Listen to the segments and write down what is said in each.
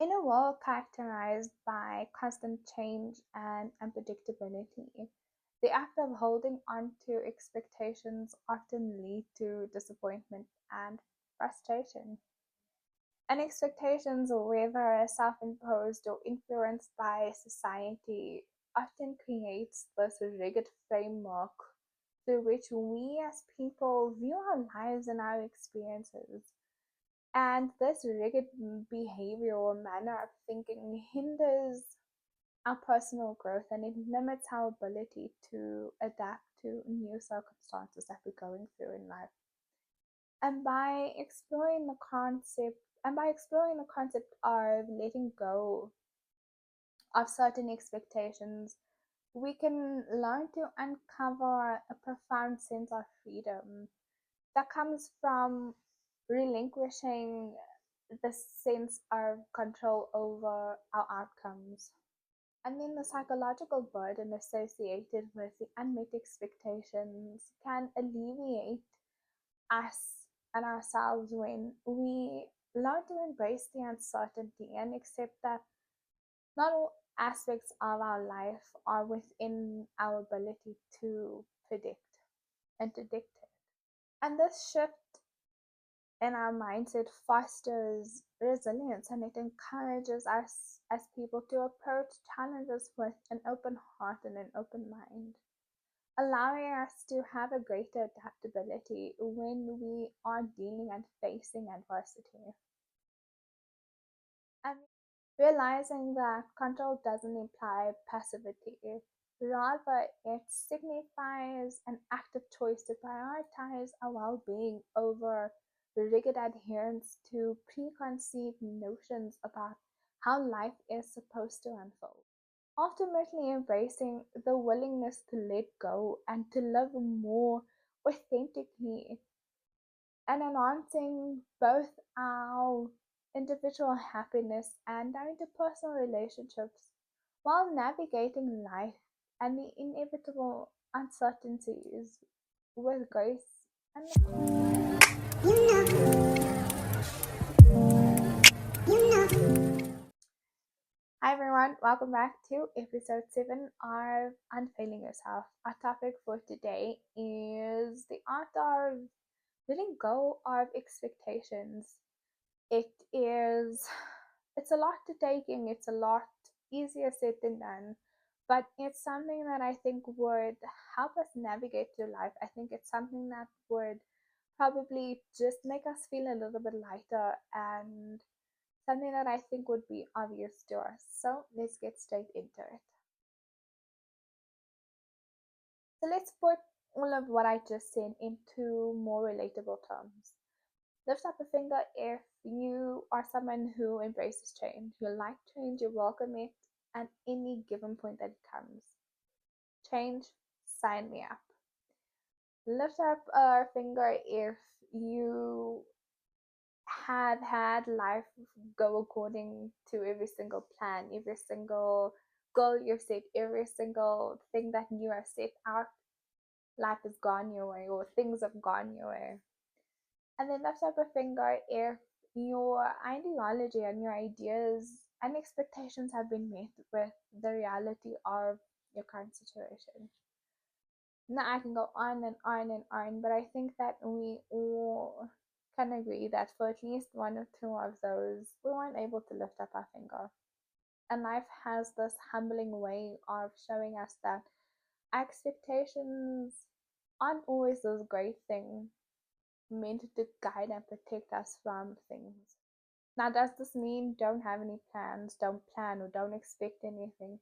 In a world characterized by constant change and unpredictability, the act of holding on to expectations often lead to disappointment and frustration. And expectations, whether self-imposed or influenced by society, often creates this rigid framework through which we as people view our lives and our experiences. And this rigid behavior or manner of thinking hinders our personal growth and it limits our ability to adapt to new circumstances that we're going through in life. And by exploring the concept of letting go of certain expectations, we can learn to uncover a profound sense of freedom that comes from relinquishing the sense of control over our outcomes. And then the psychological burden associated with the unmet expectations can alleviate us and ourselves when we learn to embrace the uncertainty and accept that not all aspects of our life are within our ability to predict and to dictate. And this shift in our mindset fosters resilience and it encourages us as people to approach challenges with an open heart and an open mind, allowing us to have a greater adaptability when we are dealing and facing adversity. And realizing that control doesn't imply passivity, rather, it signifies an active choice to prioritize our well being over rigid adherence to preconceived notions about how life is supposed to unfold. Ultimately, embracing the willingness to let go and to live more authentically and enhancing both our individual happiness and our interpersonal relationships while navigating life and the inevitable uncertainties with grace and Hi everyone, welcome back to episode 7 of Unfailing Yourself. Our topic for today is the art of letting go of expectations. It is it's a lot to take in, it's a lot easier said than done, but it's something that I think would help us navigate through life. I think it's something that would probably just make us feel a little bit lighter and something that I think would be obvious to us. So let's get straight into it. So let's put all of what I just said into more relatable terms. Lift up a finger if you are someone who embraces change. You like change, you welcome it at any given point that it comes. Change, sign me up. Lift up a finger if you had life go according to every single plan, every single goal you've set, every single thing that you have set out, life has gone your way or things have gone your way. And then lift up a finger if your ideology and your ideas and expectations have been met with the reality of your current situation. Now I can go on and on and on, but I think that we all can agree that for at least one or two of those, we weren't able to lift up our finger. And life has this humbling way of showing us that expectations aren't always this great thing meant to guide and protect us from things. Now, does this mean don't have any plans, don't plan, or don't expect anything?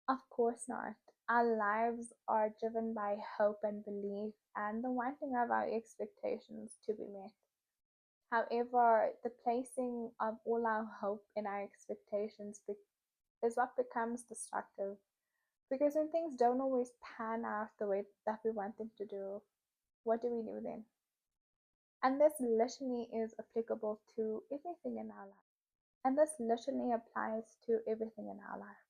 Of course not. Our lives are driven by hope and belief and the wanting of our expectations to be met. However, the placing of all our hope in our expectations is what becomes destructive. Because when things don't always pan out the way that we want them to do, what do we do then? And this literally is applicable to everything in our life. And this literally applies to everything in our lives.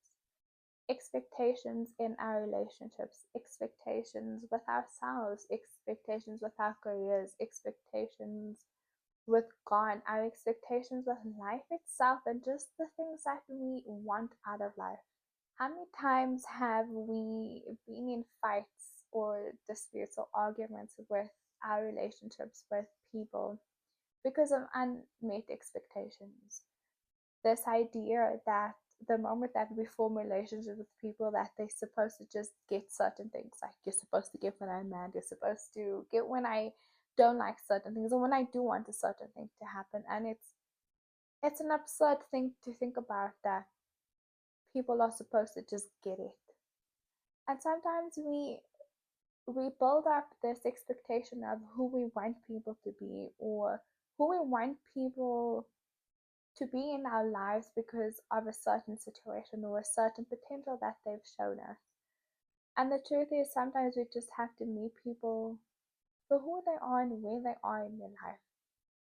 Expectations in our relationships, expectations with ourselves, expectations with our careers, expectations with God, our expectations with life itself, and just the things that we want out of life. How many times have we been in fights or disputes or arguments with our relationships with people because of unmet expectations? This idea that the moment that we form relationships with people, that they're supposed to just get certain things, like you're supposed to get when I'm mad, you're supposed to get when I don't like certain things, or when I do want a certain thing to happen. And it's an absurd thing to think about, that people are supposed to just get it. And sometimes we build up this expectation of who we want people to be, or who we want people to be in our lives because of a certain situation or a certain potential that they've shown us. And the truth is, sometimes we just have to meet people for who they are and where they are in their life.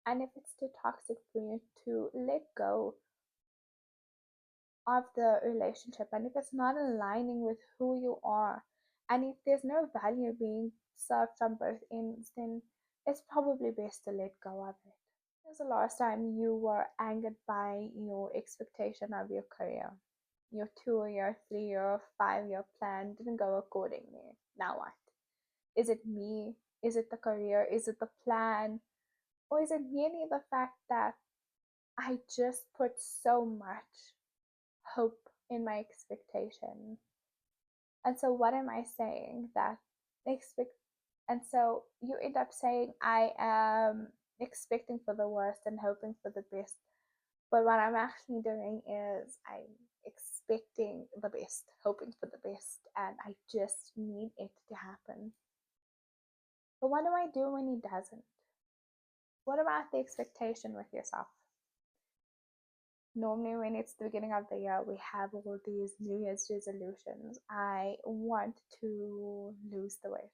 And if it's too toxic for you, to let go of the relationship. And if it's not aligning with who you are, and if there's no value being served from both ends, then it's probably best to let go of it. When's the last time you were angered by your expectation of your career? Your 2 year, 3 year, 5 year plan didn't go accordingly. Now what? Is it me? Is it the career? Is it the plan? Or is it merely the fact that I just put so much hope in my expectation? And so what am I saying? That expect and so you end up saying I am expecting for the worst and hoping for the best. But what I'm actually doing is I'm expecting the best, hoping for the best, and I just need it to happen. But what do I do when it doesn't? What about the expectation with yourself? Normally, when it's the beginning of the year, we have all these New Year's resolutions. I want to lose the weight.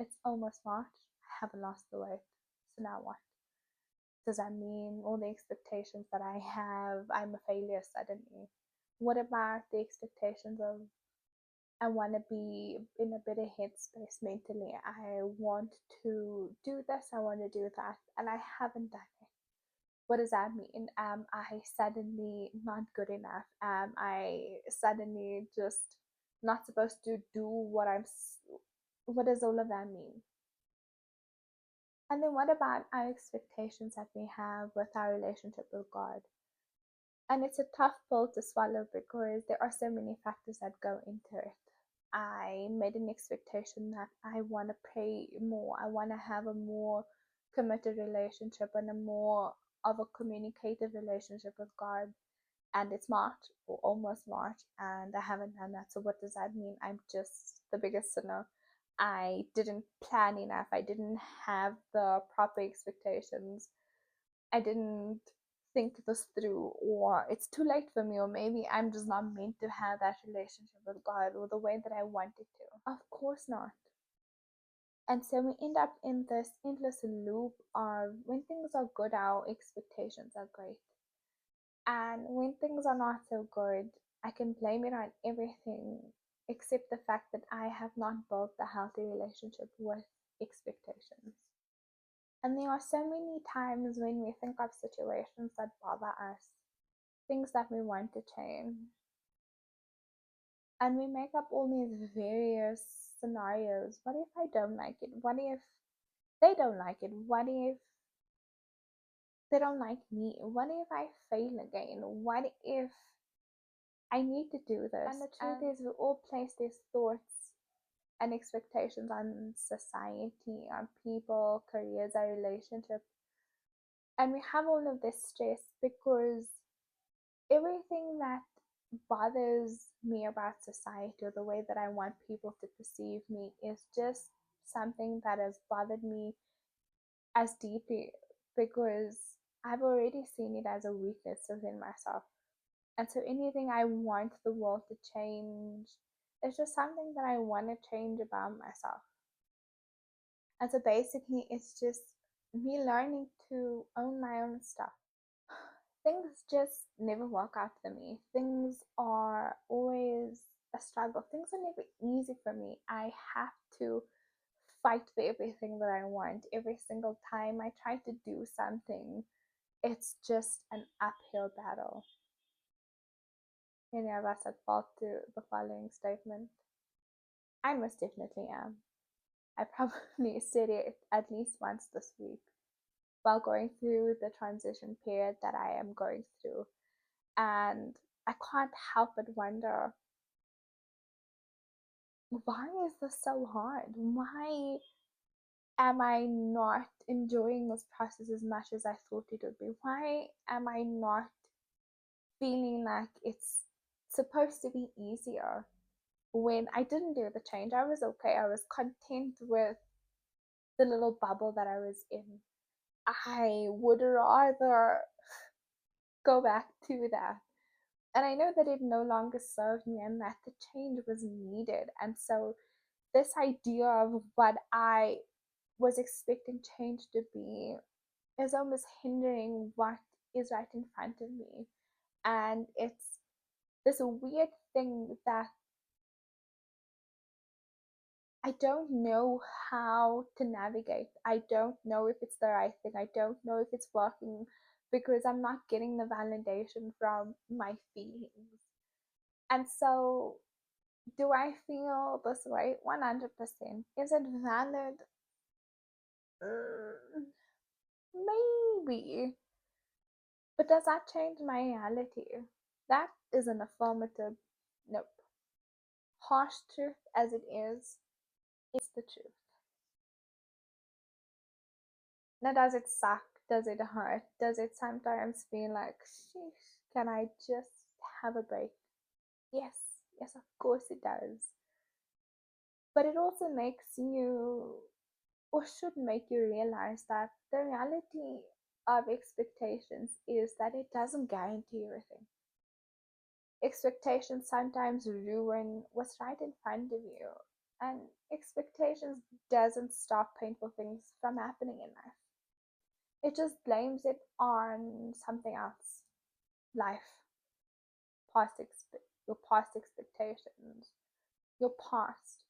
It's almost March. I haven't lost the weight. So now what? Does that mean all the expectations that I have, I'm a failure suddenly? What about the expectations of I want to be in a better headspace mentally? I want to do this, I want to do that, and I haven't done it. What does that mean? Am I suddenly not good enough? Am I suddenly just not supposed to do what does all of that mean? And then what about our expectations that we have with our relationship with God? And it's a tough pill to swallow because there are so many factors that go into it. I made an expectation that I want to pray more. I want to have a more committed relationship and a more of a communicative relationship with God. And it's March, or almost March, and I haven't done that. So what does that mean? I'm just the biggest sinner. I didn't plan enough. I didn't have the proper expectations. I didn't think this through, or it's too late for me, or maybe I'm just not meant to have that relationship with God or the way that I wanted to. Of course not. And so we end up in this endless loop of when things are good, our expectations are great. And when things are not so good, I can blame it on everything except the fact that I have not built a healthy relationship with expectations. And there are so many times when we think of situations that bother us, things that we want to change, and we make up all these various scenarios. What if I don't like it? What if they don't like it? What if they don't like me? What if I fail again? What if I need to do this? And the truth is, we all place these thoughts and expectations on society, on people, careers, our relationships. And we have all of this stress because everything that bothers me about society, or the way that I want people to perceive me, is just something that has bothered me as deeply because I've already seen it as a weakness within myself. And so anything I want the world to change is just something that I want to change about myself. And so basically, it's just me learning to own my own stuff. Things just never work out for me. Things are always a struggle. Things are never easy for me. I have to fight for everything that I want every single time I try to do something. It's just an uphill battle. Any of us at fault to the following statement? I most definitely am. I probably said it at least once this week while going through the transition period that I am going through. And I can't help but wonder, why is this so hard? Why am I not enjoying this process as much as I thought it would be? Why am I not feeling like it's supposed to be easier? When I didn't do the change, I was okay. I was content with the little bubble that I was in. I would rather go back to that. And I know that it no longer served me and that the change was needed. And so, this idea of what I was expecting change to be is almost hindering what is right in front of me. And it's this weird thing that I don't know how to navigate. I don't know if it's the right thing. I don't know if it's working because I'm not getting the validation from my feelings. And so, do I feel this way? 100%. Is it valid? Mm, maybe. But does that change my reality? That is an affirmative nope. Harsh truth as it is, it's the truth. Now, does it suck? Does it hurt? Does it sometimes feel like, sheesh, can I just have a break? Yes, yes, of course it does. But it also makes you, or should make you realize that the reality of expectations is that it doesn't guarantee everything. Expectations sometimes ruin what's right in front of you, and expectations doesn't stop painful things from happening in life. It just blames it on something else. Life, your past expectations, your past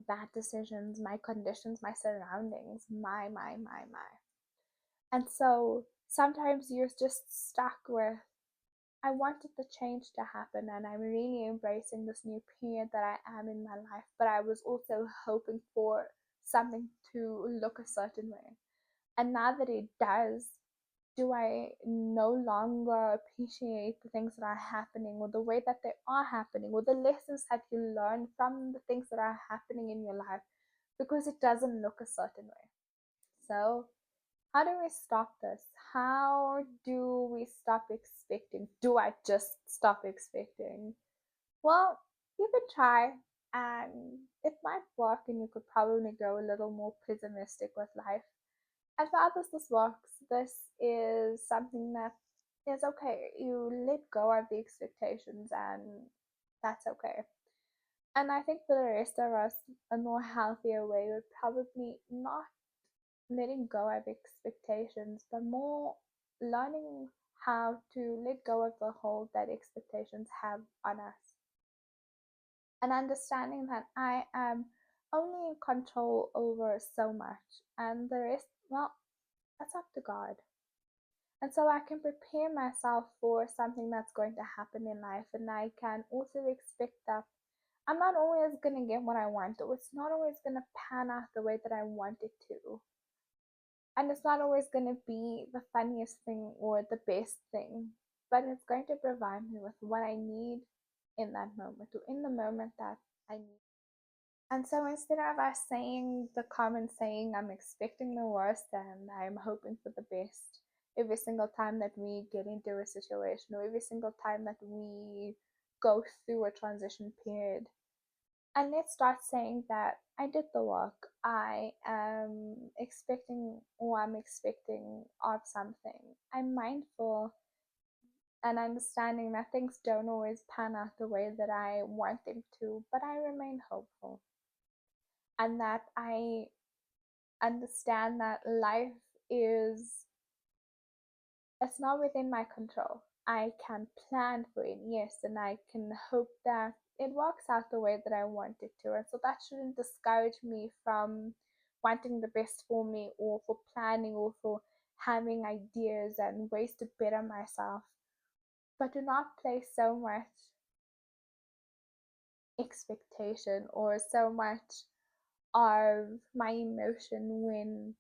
bad decisions, my conditions, my surroundings, my. And so sometimes you're just stuck with, I wanted the change to happen and I'm really embracing this new period that I am in my life, but I was also hoping for something to look a certain way. And now that it does, do I no longer appreciate the things that are happening or the way that they are happening or the lessons that you learn from the things that are happening in your life because it doesn't look a certain way? So, how do we stop this? How do we stop expecting? Do I just stop expecting? Well, you could try and it might work, and you could probably go a little more pessimistic with life. And for others, this works. This is something that is okay. You let go of the expectations, and that's okay. And I think for the rest of us, a more healthier way would probably not letting go of expectations, but more learning how to let go of the hold that expectations have on us. And understanding that I am only in control over so much, and the rest, well, that's up to God. And so I can prepare myself for something that's going to happen in life, and I can also expect that I'm not always going to get what I want, or it's not always going to pan out the way that I want it to. And it's not always going to be the funniest thing or the best thing, but it's going to provide me with what I need in that moment or in the moment that I need. And so instead of us saying the common saying, I'm expecting the worst and I'm hoping for the best every single time that we get into a situation or every single time that we go through a transition period, and let's start saying that I did the work. I am expecting, or I'm expecting of something. I'm mindful and understanding that things don't always pan out the way that I want them to, but I remain hopeful. And that I understand that life is, it's not within my control. I can plan for it, yes, and I can hope that it works out the way that I want it to. And so that shouldn't discourage me from wanting the best for me, or for planning, or for having ideas and ways to better myself. But do not place so much expectation or so much of my emotion when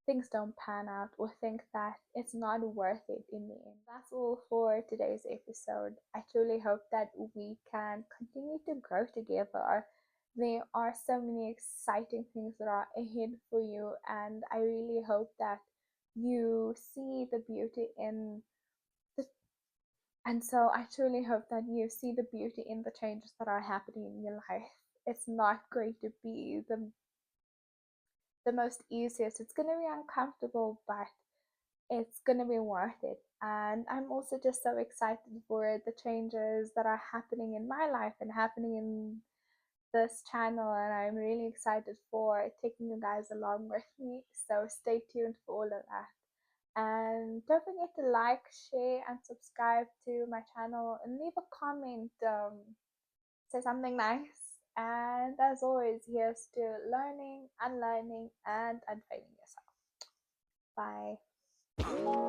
things don't pan out, or think that it's not worth it in the end. That's all for today's episode. I truly hope that we can continue to grow together. There are so many exciting things that are ahead for you, and I really hope that you see the beauty in the and so I truly hope that you see the beauty in the changes that are happening in your life. It's not going to be the most easiest. It's going to be uncomfortable, but it's going to be worth it. And I'm also just so excited for the changes that are happening in my life and happening in this channel. And I'm really excited for taking you guys along with me. So stay tuned for all of that. And don't forget to like, share, and subscribe to my channel, and leave a comment. Say something nice. And as always, here's to learning, unlearning, and unfailing yourself. Bye.